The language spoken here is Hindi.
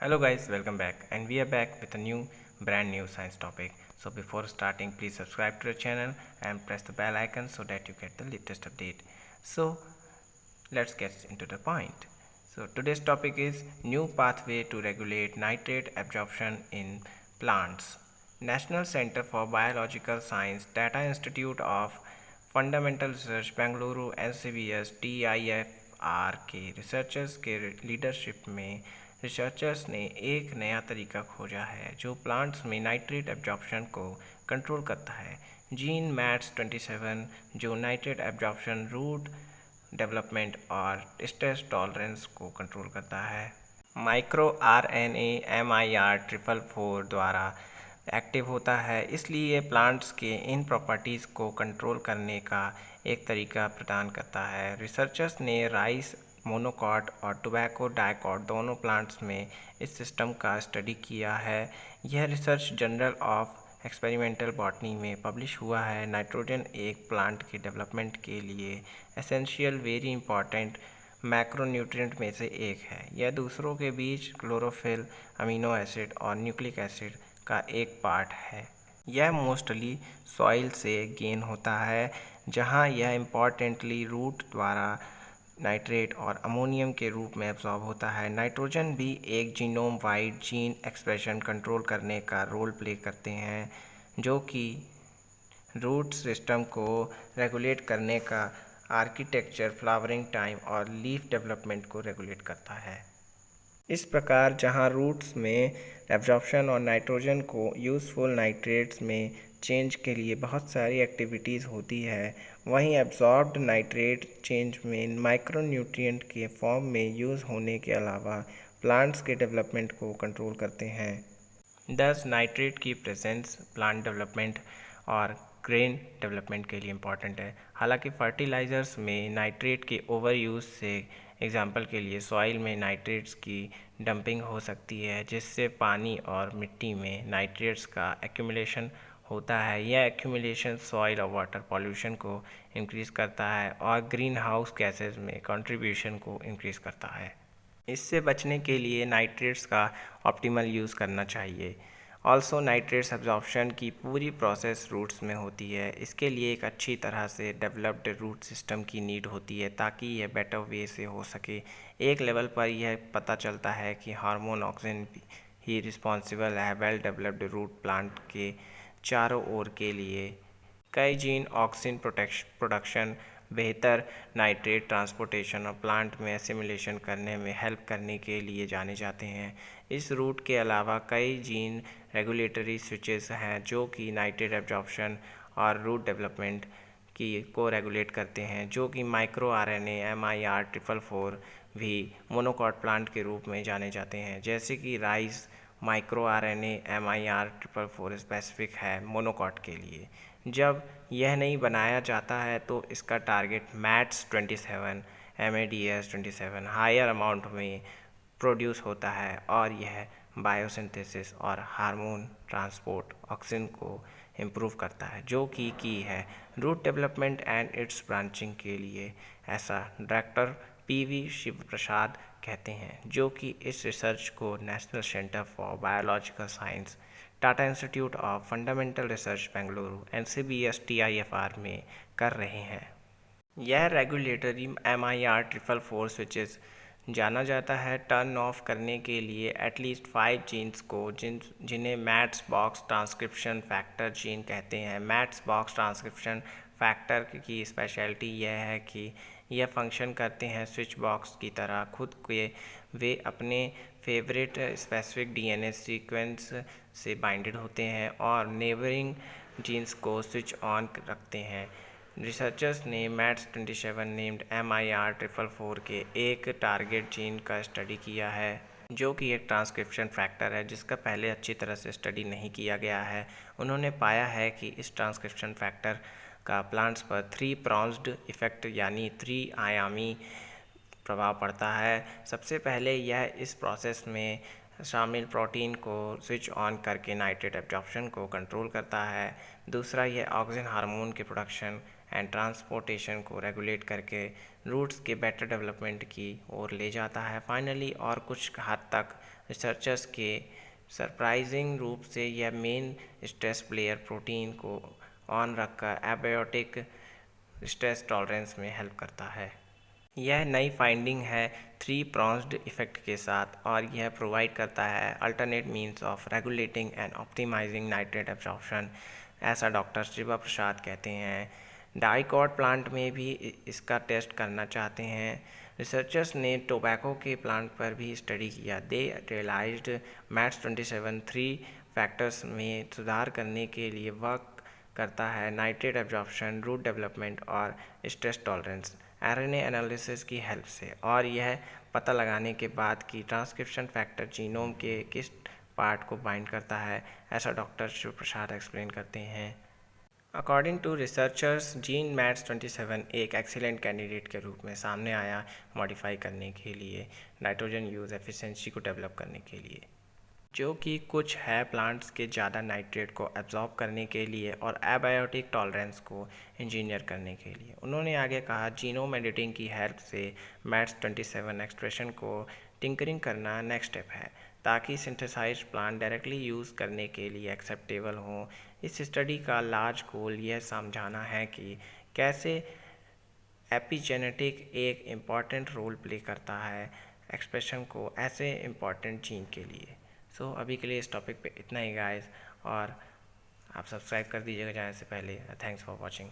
Hello guys, welcome back, and we are back with a new brand new science topic. So before starting, please subscribe to the channel and press the bell icon so that you get the latest update. So let's get into the point. So today's topic is new pathway to regulate nitrate absorption in plants. National Center for Biological Science, Data Institute of fundamental research Bengaluru NCBS TIFR के रिसर्चर्स के लीडरशिप में रिसर्चर्स ने एक नया तरीका खोजा है जो प्लांट्स में नाइट्रेट एब्जॉर्प्शन को कंट्रोल करता है। जीन मैट्स 27 जो नाइट्रेट एब्जॉर्प्शन, रूट डेवलपमेंट और स्ट्रेस टॉलरेंस को कंट्रोल करता है। माइक्रो RNA MIR 444 द्वारा एक्टिव होता है, इसलिए प्लांट्स के इन प्रॉपर्टीज़ को कंट्रोल करने का एक तरीका प्रदान करता है। रिसर्चर्स ने राइस मोनोकॉट और टोबैको डाइकॉट दोनों प्लांट्स में इस सिस्टम का स्टडी किया है। यह research journal of experimental botany में पब्लिश हुआ है। नाइट्रोजन एक प्लांट के डेवलपमेंट के लिए एसेंशियल वेरी इंपॉर्टेंट मैक्रोन्यूट्रिएंट में से एक है। यह दूसरों के बीच क्लोरोफिल, अमीनो एसिड और न्यूक्लिक एसिड का एक पार्ट है। यह मोस्टली सॉइल से गेन होता है, जहां यह इम्पॉर्टेंटली रूट द्वारा नाइट्रेट और अमोनियम के रूप में एब्जॉर्ब होता है। नाइट्रोजन भी एक genome wide gene expression control करने का रोल प्ले करते हैं, जो कि रूट सिस्टम को रेगुलेट करने का आर्किटेक्चर, फ्लावरिंग टाइम और लीफ डेवलपमेंट को रेगुलेट करता है। इस प्रकार जहां रूट्स में एब्जॉर्प्शन और नाइट्रोजन को यूज़फुल नाइट्रेट्स में चेंज के लिए बहुत सारी एक्टिविटीज़ होती है, वहीं एब्जॉर्ब्ड नाइट्रेट चेंज में माइक्रोन्यूट्रिएंट के फॉर्म में यूज़ होने के अलावा प्लांट्स के डेवलपमेंट को कंट्रोल करते हैं। दस नाइट्रेट की प्रेजेंस प्लांट डेवलपमेंट और ग्रेन डेवलपमेंट के लिए इम्पॉर्टेंट है। हालांकि फर्टिलाइज़र्स में नाइट्रेट के ओवर यूज़ से एग्जाम्पल के लिए सॉइल में नाइट्रेट्स की डंपिंग हो सकती है, जिससे पानी और मिट्टी में नाइट्रेट्स का एक्यूमुलेशन होता है। यह एक्यूमुलेशन सॉइल और वाटर पॉल्यूशन को इंक्रीज़ करता है और ग्रीन हाउस गैसेज में कंट्रीब्यूशन को इंक्रीज़ करता है। इससे बचने के लिए नाइट्रेट्स का ऑप्टिमल यूज़ करना चाहिए। ऑल्सो नाइट्रेट्स एब्जॉर्प्शन की पूरी प्रोसेस रूट्स में होती है। इसके लिए एक अच्छी तरह से डेवलप्ड रूट सिस्टम की नीड होती है ताकि यह बेटर वे से हो सके। एक लेवल पर यह पता चलता है कि हार्मोन ऑक्सिन ही रिस्पॉन्सिबल है वेल डेवलप्ड रूट प्लांट के चारों ओर के लिए। कई जीन ऑक्सिन प्रोडक्शन, बेहतर नाइट्रेट ट्रांसपोर्टेशन और प्लांट में एसिमिलेशन करने में हेल्प करने के लिए जाने जाते हैं। इस रूट के अलावा कई जीन रेगुलेटरी स्विचेस हैं जो कि नाइट्रेट एब्जॉर्प्शन और रूट डेवलपमेंट को रेगुलेट करते हैं, जो कि माइक्रो RNA MIR 444 भी मोनोकॉट प्लांट के रूप में जाने जाते हैं। जैसे कि rice micro RNA MIR 444 specific है मोनोकॉट के लिए। जब यह नहीं बनाया जाता है तो इसका target MADS 27 MADS 27 higher amount में प्रोड्यूस होता है और यह बायोसिंथेसिस और हार्मोन ट्रांसपोर्ट ऑक्सिन को इम्प्रूव करता है, जो कि है root development and its branching के लिए। ऐसा डायरेक्टर PV शिव प्रसाद कहते हैं, जो कि इस रिसर्च को national centre for biological science, Tata institute of fundamental research Bengaluru NCBS TIFR में कर रहे हैं। यह रेगुलेटरी MIR 444 स्विचेस जाना जाता है टर्न ऑफ करने के लिए एटलीस्ट 5 जीन्स को, जिन्हें mats box transcription factor gene कहते हैं। मैट्स बॉक्स ट्रांसक्रिप्शन फैक्टर की स्पेशलिटी यह है कि यह फंक्शन करते हैं स्विच बॉक्स की तरह। खुद के वे अपने फेवरेट स्पेसिफिक DNA सीक्वेंस से बाइंडेड होते हैं और नेबरिंग जीन्स को स्विच ऑन रखते हैं। रिसर्चर्स ने मैट्स 27 नेम्ड MIR 444 के एक टारगेट जीन का स्टडी किया है, जो कि एक ट्रांसक्रिप्शन फैक्टर है जिसका पहले अच्छी तरह से स्टडी नहीं किया गया है। उन्होंने पाया है कि इस ट्रांसक्रिप्शन फैक्टर का प्लांट्स पर 3 प्रॉन्ज्ड इफेक्ट यानी 3 आयामी प्रभाव पड़ता है। सबसे पहले यह इस प्रोसेस में शामिल प्रोटीन को स्विच ऑन करके नाइट्रेट एब्जॉर्प्शन को कंट्रोल करता है। दूसरा, यह ऑक्सिन हार्मोन के प्रोडक्शन एंड ट्रांसपोर्टेशन को रेगुलेट करके रूट्स के बेटर डेवलपमेंट की ओर ले जाता है। फाइनली और कुछ हद तक रिसर्चर्स के सरप्राइजिंग रूप से यह मेन स्ट्रेस प्लेयर प्रोटीन को ऑन रखकर एबायोटिक स्ट्रेस टॉलरेंस में हेल्प करता है। यह नई फाइंडिंग है 3 pronged इफेक्ट के साथ, और यह प्रोवाइड करता है alternate means of regulating and optimising nitrate absorption, ऐसा डॉक्टर शिवा प्रसाद कहते हैं। डाइकॉट प्लांट में भी इसका टेस्ट करना चाहते हैं। रिसर्चर्स ने टोबैको के प्लांट पर भी स्टडी किया। दे रियलाइज्ड MADS27 3 फैक्टर्स में सुधार करने के लिए वर्क करता है: नाइट्रेट एब्जॉर्प्शन, रूट डेवलपमेंट और स्ट्रेस टॉलरेंस, RNA एनालिसिस की हेल्प से। और यह पता लगाने के बाद कि ट्रांसक्रिप्शन फैक्टर जीनोम के किस पार्ट को बाइंड करता है, ऐसा डॉक्टर शिव प्रसाद एक्सप्लेन करते हैं। According to researchers, gene MADS27 एक एक्सीलेंट कैंडिडेट के रूप में सामने आया मॉडिफाई करने के लिए नाइट्रोजन यूज़ एफिशिएंसी को डेवलप करने के लिए, जो कि कुछ है प्लांट्स के ज़्यादा नाइट्रेट को एब्जॉर्ब करने के लिए और एबायोटिक टॉलरेंस को इंजीनियर करने के लिए। उन्होंने आगे कहा, जीनोम एडिटिंग की हेल्प से MADS27 एक्सप्रेशन को टिंकरिंग करना नेक्स्ट स्टेप है, ताकि सिंथेसाइज्ड प्लांट डायरेक्टली यूज़ करने के लिए एक्सेप्टेबल हों। इस स्टडी का लार्ज गोल यह समझाना है कि कैसे एपिजेनेटिक एक इम्पॉर्टेंट रोल प्ले करता है एक्सप्रेशन को ऐसे इम्पॉर्टेंट जीन के लिए। सो अभी के लिए इस टॉपिक पे इतना ही गाइस, और आप सब्सक्राइब कर दीजिएगा जाने से पहले। Thanks for watching.